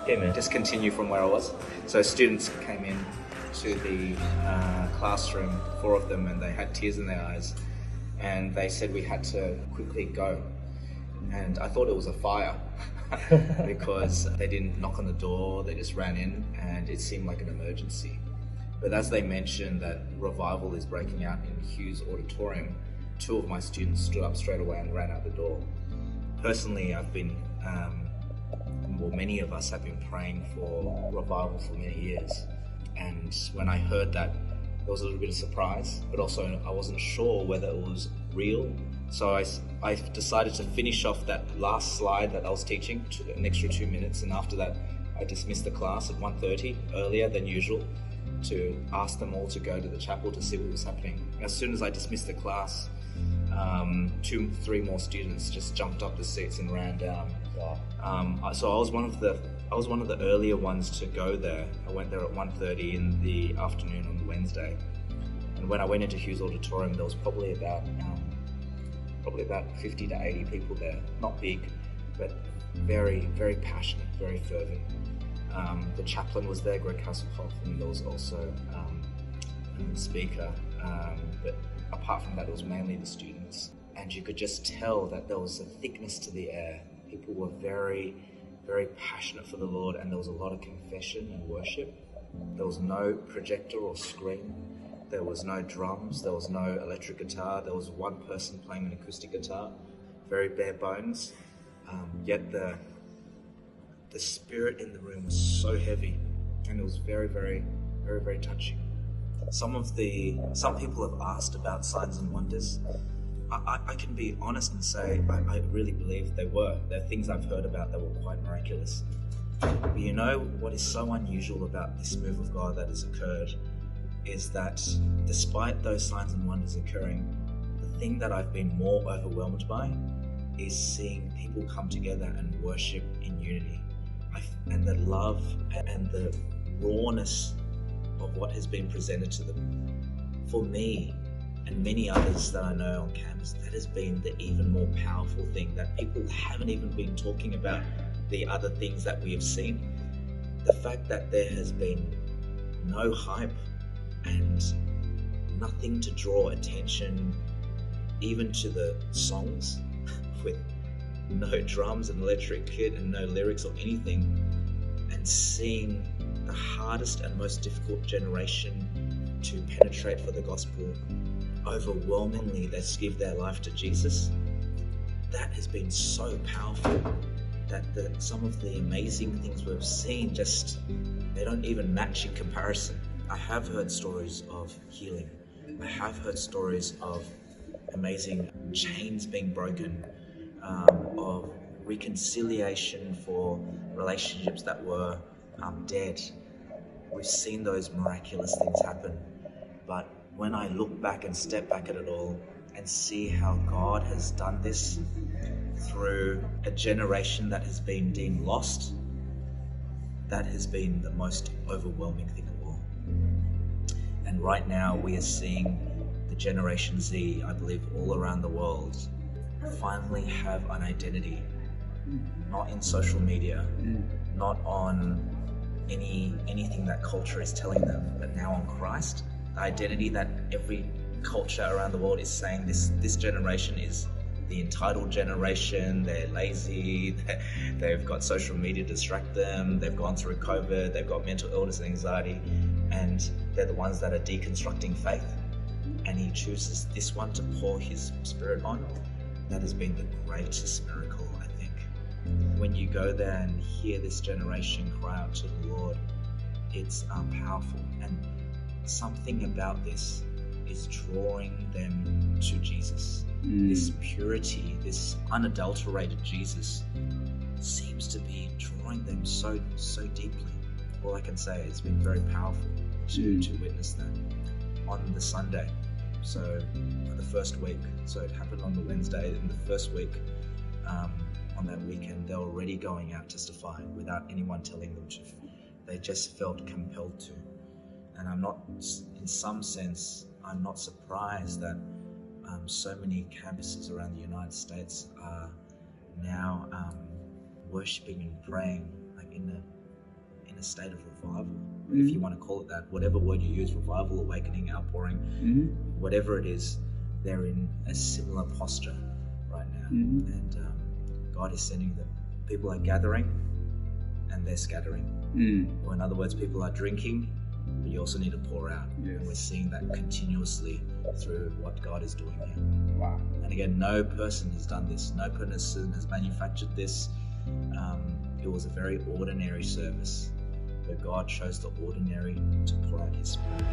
Amen. Just continue from where I was. So students came in to the classroom, 4 of them, and they had tears in their eyes. And they said we had to quickly go. And I thought it was a fire because they didn't knock on the door, they just ran in, and it seemed like an emergency. But as they mentioned that revival is breaking out in Hughes Auditorium, 2 of my students stood up straight away and ran out the door. Personally, I've been, many of us have been praying for revival for many years. And when I heard that, there was a little bit of surprise, but also I wasn't sure whether it was real. So I decided to finish off that last slide that I was teaching to an extra 2 minutes, and after that I dismissed the class at 1:30, earlier than usual, to ask them all to go to the chapel to see what was happening. As soon as I dismissed the class, 2-3 more students just jumped up the seats and ran down. Wow. So I was one of the earlier ones to go there. I went there at 1:30 in the afternoon on Wednesday, and when I went into Hughes Auditorium, there was probably about 50 to 80 people there. Not big, but very, very passionate, very fervent. The chaplain was there, Greg Hasselhoff, and there was also the speaker. But apart from that, it was mainly the students. And you could just tell that there was a thickness to the air. People were very, very passionate for the Lord, and there was a lot of confession and worship. There was no projector or screen. There was no drums. There was no electric guitar. There was one person playing an acoustic guitar, very bare bones. Yet the spirit in the room was so heavy, and it was very, very, very, very touching. Some people have asked about signs and wonders. I can be honest and say I really believe they were. They're things I've heard about that were quite miraculous. But you know what is so unusual about this move of God that has occurred is that despite those signs and wonders occurring, the thing that I've been more overwhelmed by is seeing people come together and worship in unity. And the love and the rawness of what has been presented to them. For me and many others that I know on campus, that has been the even more powerful thing, that people haven't even been talking about the other things that we have seen. The fact that there has been no hype and nothing to draw attention even to the songs, with no drums and electric kit and no lyrics or anything, and seeing the hardest and most difficult generation to penetrate for the gospel, overwhelmingly they give their life to Jesus. That has been so powerful that some of the amazing things we've seen, they don't even match in comparison. I have heard stories of healing. I have heard stories of amazing chains being broken, of reconciliation for relationships that were dead. We've seen those miraculous things happen. But when I look back and step back at it all and see how God has done this through a generation that has been deemed lost, that has been the most overwhelming thing of all. And right now we are seeing the Generation Z, I believe all around the world, finally have an identity, not in social media, not on anything that culture is telling them, but now on Christ. The identity that every culture around the world is saying this generation is the entitled generation, they're lazy, they've got social media to distract them, they've gone through COVID, they've got mental illness and anxiety, and they're the ones that are deconstructing faith. And he chooses this one to pour his spirit on. That has been the greatest miracle, I think. When you go there and hear this generation cry out to the Lord, it's powerful. And something about this is drawing them to Jesus. This purity, this unadulterated Jesus seems to be drawing them so deeply. All I can say, it's been very powerful to witness that. On the Sunday, so the first week, so it happened on the Wednesday, in the first week, on that weekend, they were already going out testifying without anyone telling them to. They just felt compelled to. And in some sense, I'm not surprised that so many campuses around the United States are now worshipping and praying like in a state of revival, if you want to call it that, whatever word you use, revival, awakening, outpouring, whatever it is, they're in a similar posture right now. And God is sending them. People are gathering and they're scattering. Or in other words, people are drinking, but you also need to pour out. And we're seeing that continuously through what God is doing here. Wow. And again, no person has done this. No person has manufactured this. It was a very ordinary service where God chose the ordinary to pour out His Spirit.